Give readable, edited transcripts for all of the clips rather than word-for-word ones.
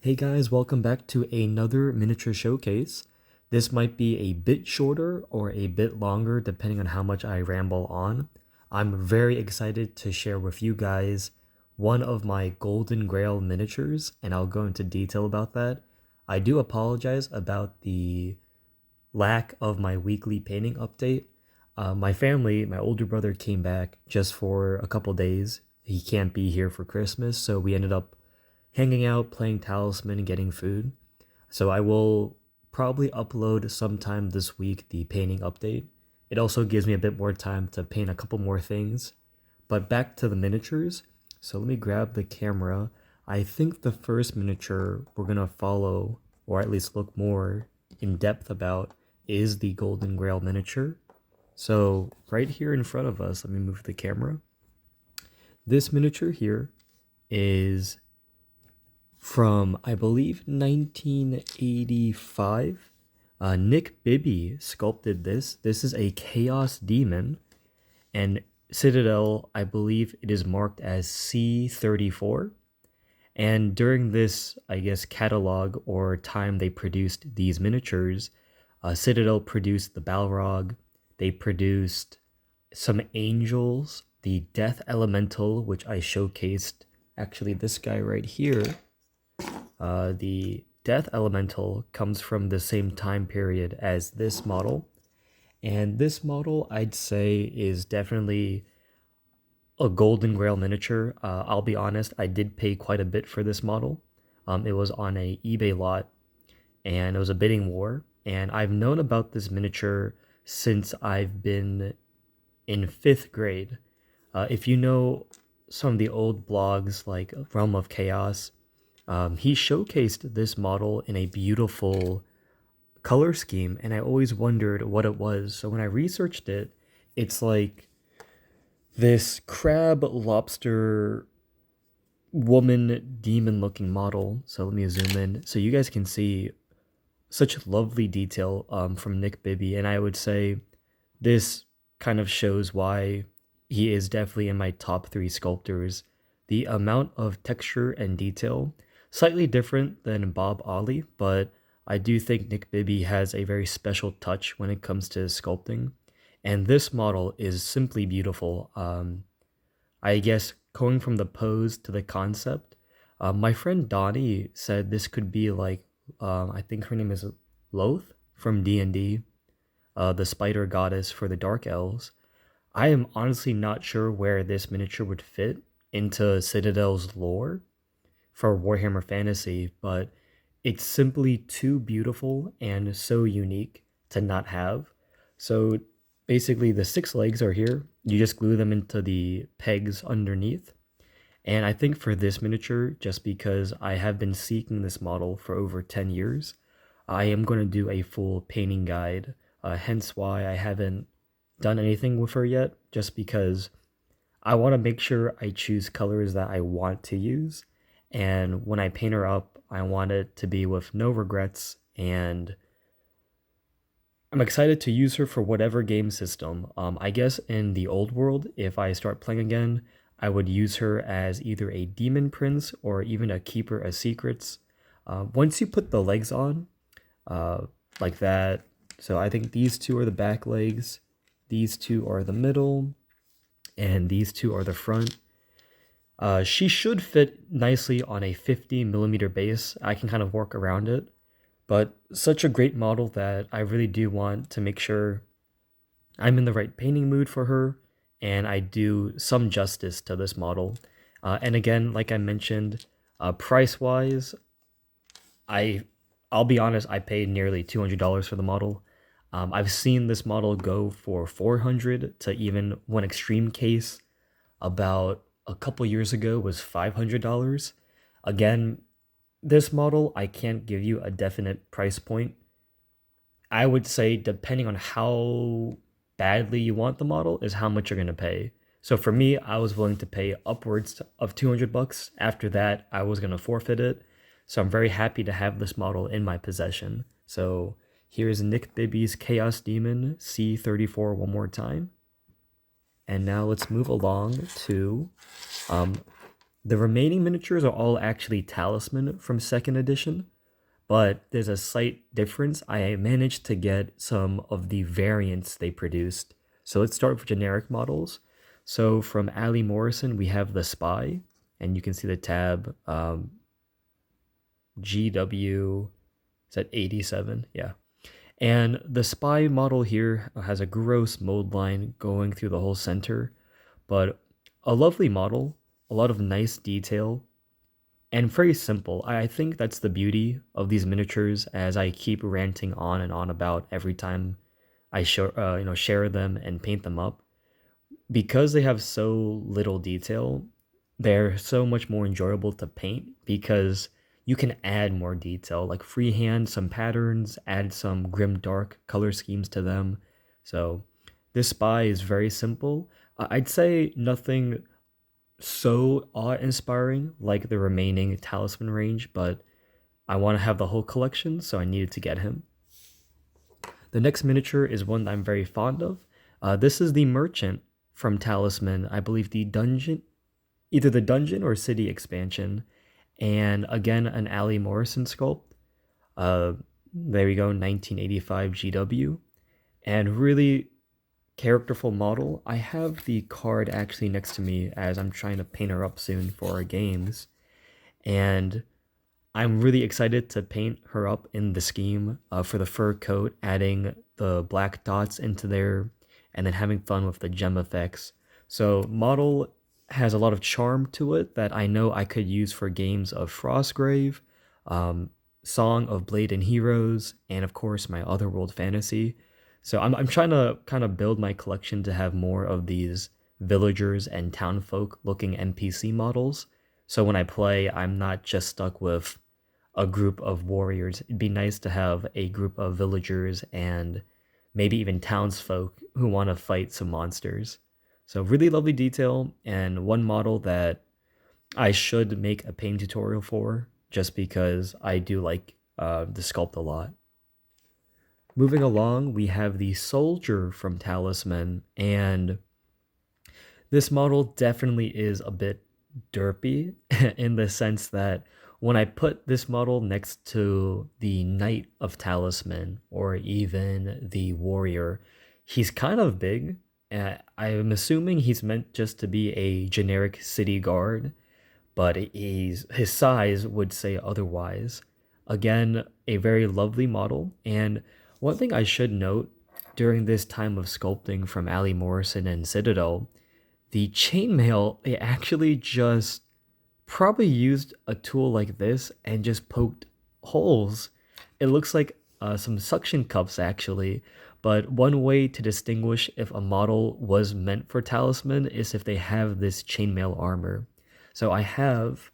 Hey guys, welcome back to another miniature showcase. This might be a bit shorter or a bit longer depending on how much I ramble on. I'm very excited to share with you guys one of my golden grail miniatures, and I'll go into detail about that. I do apologize about the lack of my weekly painting update. My family, my older brother came back just for a couple days. He can't be here for Christmas, so we ended up hanging out, playing Talisman, and getting food. So I will probably upload sometime this week the painting update. It also gives me a bit more time to paint a couple more things. But back to the miniatures. So let me grab the camera. I think the first miniature we're going to follow, or at least look more in depth about, is the Golden Grail miniature. So right here in front of us, let me move the camera. This miniature here is from, I believe, 1985. Nick Bibby sculpted this. This is a Chaos Demon, and Citadel, I believe it is marked as C34. And during this, I guess, catalog or time they produced these miniatures, Citadel produced the Balrog. They produced some angels, the Death Elemental, which I showcased. Actually, this guy right here, the Death Elemental comes from the same time period as this model. And this model, I'd say, is definitely a Golden Grail miniature. I'll be honest, I did pay quite a bit for this model. It was on a eBay lot, and it was a bidding war. And I've known about this miniature since I've been in 5th grade. If you know some of the old blogs like Realm of Chaos, he showcased this model in a beautiful color scheme, and I always wondered what it was. So when I researched it, it's like this crab lobster woman demon looking model. So let me zoom in so you guys can see such lovely detail from Nick Bibby, and I would say this kind of shows why he is definitely in my top 3 sculptors. The amount of texture and detail, slightly different than Bob Ollie, but I do think Nick Bibby has a very special touch when it comes to sculpting. And this model is simply beautiful. I guess going from the pose to the concept, my friend Donnie said this could be like, I think her name is Loth from D&D, the spider goddess for the Dark Elves. I am honestly not sure where this miniature would fit into Citadel's lore for Warhammer Fantasy, but it's simply too beautiful and so unique to not have. So basically the 6 legs are here. You just glue them into the pegs underneath. And I think for this miniature, just because I have been seeking this model for over 10 years, I am going to do a full painting guide, hence why I haven't done anything with her yet, just because I want to make sure I choose colors that I want to use. And when I paint her up, I want it to be with no regrets, and I'm excited to use her for whatever game system. I guess in the old world, if I start playing again, I would use her as either a demon prince or even a keeper of secrets. Once you put the legs on, like that, so I think these 2 are the back legs, these 2 are the middle, and these 2 are the front. She should fit nicely on a 50mm base. I can kind of work around it, but such a great model that I really do want to make sure I'm in the right painting mood for her, and I do some justice to this model. And again, like I mentioned, price-wise, I'll be honest, I paid nearly $200 for the model. I've seen this model go for $400 to even one extreme case about a couple years ago was $500. Again, this model, I can't give you a definite price point. I would say depending on how badly you want the model is how much you're going to pay. So for me, I was willing to pay upwards of $200. After that, I was going to forfeit it. So I'm very happy to have this model in my possession. So here's Nick Bibby's Chaos Demon C34 one more time. And now let's move along to The remaining miniatures are all actually Talisman from second edition, but there's a slight difference. I managed to get some of the variants they produced. So let's start with generic models. So from Ali Morrison, we have the Spy, and you can see the tab GW, is that 87? Yeah. And the Spy model here has a gross mold line going through the whole center, but a lovely model, a lot of nice detail, and very simple. I think that's the beauty of these miniatures, as I keep ranting on and on about every time I share them and paint them up. Because they have so little detail, they're so much more enjoyable to paint because you can add more detail, like freehand some patterns, add some grim dark color schemes to them. So this spy is very simple. I'd say nothing so awe-inspiring like the remaining Talisman range, but I want to have the whole collection, so I needed to get him. The next miniature is one that I'm very fond of. This is the Merchant from Talisman. I believe the dungeon, either the dungeon or city expansion, and again an Ali Morrison sculpt. Uh, there we go, 1985 GW, and really characterful model. I have the card actually next to me as I'm trying to paint her up soon for our games, and I'm really excited to paint her up in the scheme for the fur coat, adding the black dots into there, and then having fun with the gem effects. So model has a lot of charm to it that I know I could use for games of Frostgrave, um, Song of Blade and Heroes, and of course my Otherworld fantasy. So I'm trying to kind of build my collection to have more of these villagers and townfolk looking NPC models. So when I play, I'm not just stuck with a group of warriors. It'd be nice to have a group of villagers and maybe even townsfolk who want to fight some monsters. So really lovely detail, and one model that I should make a paint tutorial for just because I do like the sculpt a lot. Moving along, we have the soldier from Talisman, and this model definitely is a bit derpy in the sense that when I put this model next to the Knight of Talisman or even the Warrior, he's kind of big. I'm assuming he's meant just to be a generic city guard, but his size would say otherwise. Again, a very lovely model. And one thing I should note during this time of sculpting from Ali Morrison and Citadel, the chainmail, they actually just probably used a tool like this and just poked holes. It looks like some suction cups actually, but one way to distinguish if a model was meant for Talisman is if they have this chainmail armor. So I have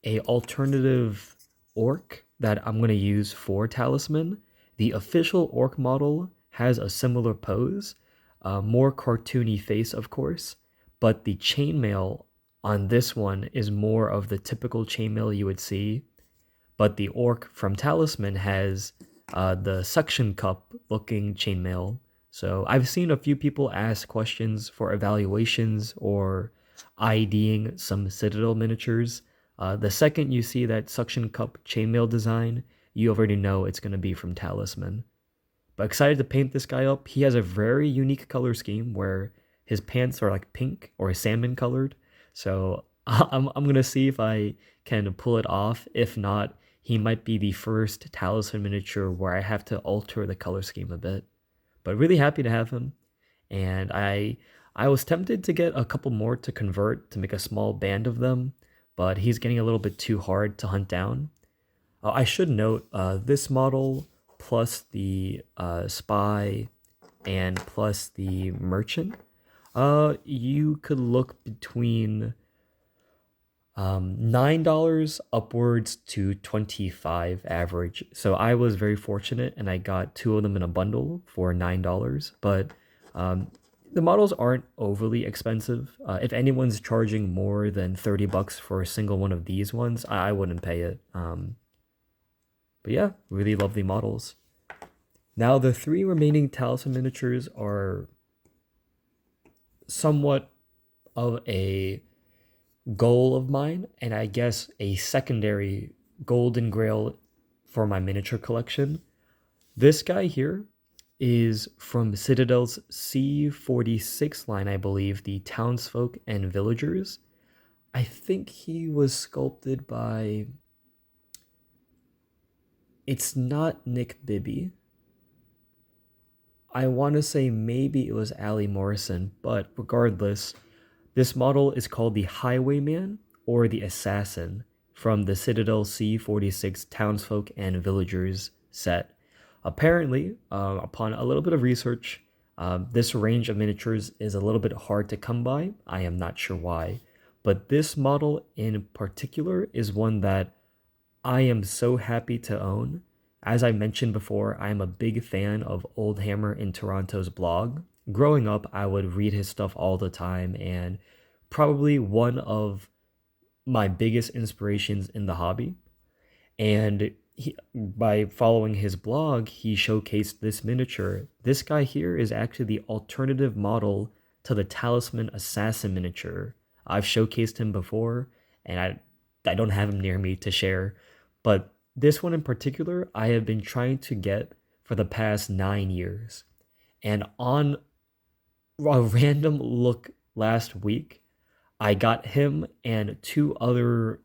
a alternative orc that I'm going to use for Talisman. The official orc model has a similar pose, more cartoony face, of course, but the chainmail on this one is more of the typical chainmail you would see. But the orc from Talisman has the suction cup looking chainmail. So I've seen a few people ask questions for evaluations or IDing some Citadel miniatures. The second you see that suction cup chainmail design, you already know it's going to be from Talisman. But excited to paint this guy up. He has a very unique color scheme where his pants are like pink or salmon colored. So I'm going to see if I can pull it off. If not, he might be the first Talisman miniature where I have to alter the color scheme a bit. But really happy to have him. And I was tempted to get a couple more to convert to make a small band of them, but he's getting a little bit too hard to hunt down. I should note this model plus the spy and plus the merchant. You could look between $9 upwards to 25 average. So I was very fortunate and I got two of them in a bundle for $9. But the models aren't overly expensive. If anyone's charging more than $30 for a single one of these ones, I wouldn't pay it. But yeah, really lovely models. Now the three remaining Talisman miniatures are somewhat of a goal of mine, and I guess a secondary golden grail for my miniature collection. This guy here is from Citadel's C46 line, I believe, the Townsfolk and Villagers. I think he was sculpted by. It's not Nick Bibby. I want to say maybe it was Ali Morrison, but regardless, this model is called the Highwayman or the Assassin from the Citadel C46 Townsfolk and Villagers set. Apparently, upon a little bit of research, this range of miniatures is a little bit hard to come by. I am not sure why, but this model in particular is one that I am so happy to own. As I mentioned before, I am a big fan of Oldhammer in Toronto's blog. Growing up, I would read his stuff all the time, and probably one of my biggest inspirations in the hobby. And by following his blog, he showcased this miniature. This guy here is actually the alternative model to the Talisman Assassin miniature. I've showcased him before, and I don't have him near me to share, but this one in particular, I have been trying to get for the past 9 years. And on a random look last week, I got him and two other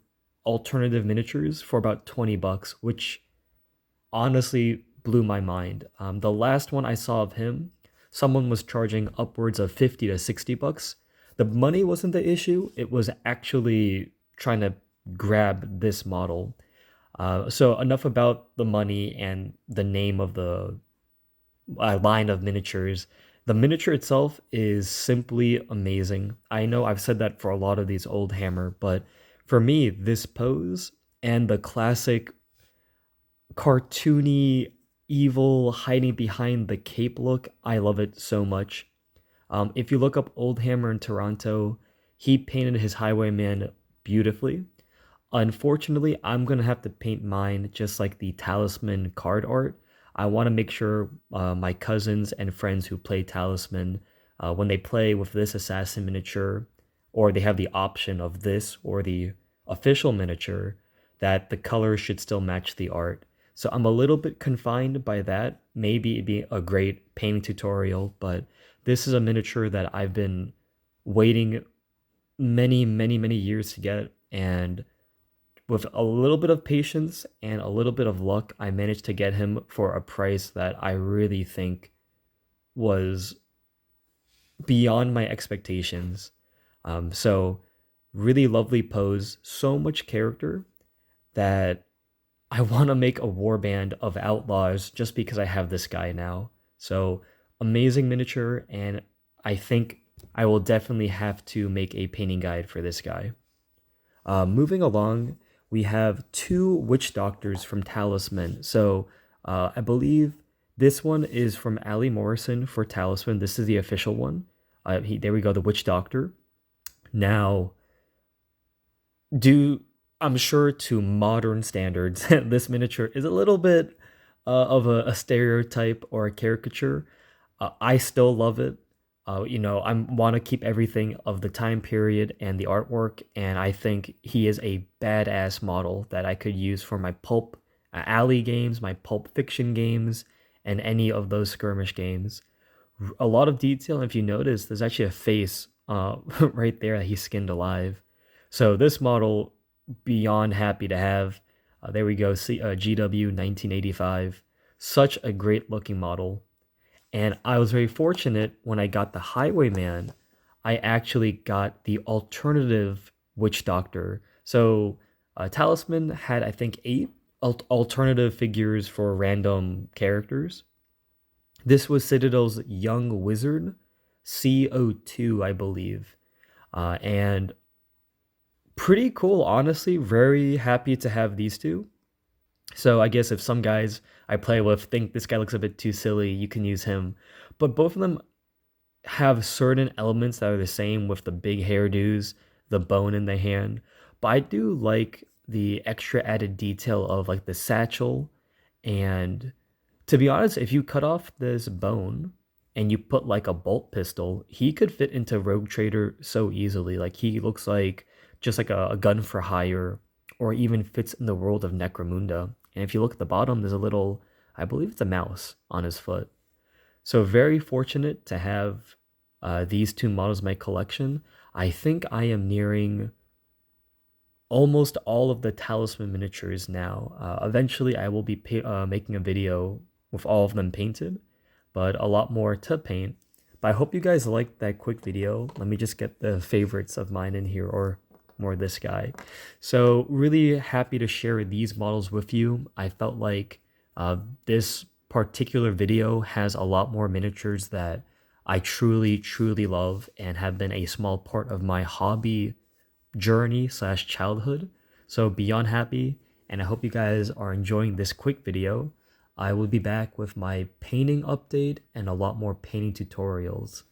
alternative miniatures for about 20 bucks, which honestly blew my mind. The last one I saw of him, someone was charging upwards of 50 to 60 bucks. The money wasn't the issue, it was actually trying to grab this model. So enough about the money and the name of the line of miniatures. The miniature itself is simply amazing. I know I've said that for a lot of these Oldhammer, but for me, this pose and the classic cartoony evil hiding behind the cape look, I love it so much. If you look up Oldhammer in Toronto, he painted his highwayman beautifully. Unfortunately, I'm gonna have to paint mine just like the Talisman card art. I want to make sure my cousins and friends who play Talisman, when they play with this assassin miniature, or they have the option of this or the official miniature, that the colors should still match the art. So I'm a little bit confined by that. Maybe it'd be a great painting tutorial, but this is a miniature that I've been waiting many, many, many years to get, and with a little bit of patience and a little bit of luck, I managed to get him for a price that I really think was beyond my expectations. So, really lovely pose, so much character that I want to make a warband of outlaws just because I have this guy now. So, amazing miniature, and I think I will definitely have to make a painting guide for this guy. Moving along, we have two witch doctors from Talisman. So I believe this one is from Ali Morrison for Talisman. This is the official one. There we go, the witch doctor. Now, do I'm sure to modern standards, this miniature is a little bit of a stereotype or a caricature. I still love it. I want to keep everything of the time period and the artwork, and I think he is a badass model that I could use for my pulp alley games, my pulp fiction games, and any of those skirmish games. A lot of detail. If you notice, there's actually a face right there that he skinned alive. So this model, beyond happy to have. There we go. See, GW 1985. Such a great looking model. And I was very fortunate when I got the Highwayman, I actually got the alternative Witch Doctor. So Talisman had, I think, eight alternative figures for random characters. This was Citadel's Young Wizard, CO2, I believe. And pretty cool, honestly. Very happy to have these two. So I guess if some guys I play with think this guy looks a bit too silly, you can use him. But both of them have certain elements that are the same with the big hairdos, the bone in the hand. But I do like the extra added detail of like the satchel. And to be honest, if you cut off this bone and you put like a bolt pistol, he could fit into Rogue Trader so easily. Like he looks like just like a gun for hire, or even fits in the world of Necromunda. And if you look at the bottom, there's a little, I believe it's a mouse on his foot. So very fortunate to have these two models in my collection. I think I am nearing almost all of the Talisman miniatures now. Eventually, I will be making a video with all of them painted, but a lot more to paint. But I hope you guys liked that quick video. Let me just get the favorites of mine in here, or more this guy. So really happy to share these models with you. I felt like this particular video has a lot more miniatures that I truly, truly love and have been a small part of my hobby journey slash childhood. So beyond happy, and I hope you guys are enjoying this quick video. I will be back with my painting update and a lot more painting tutorials.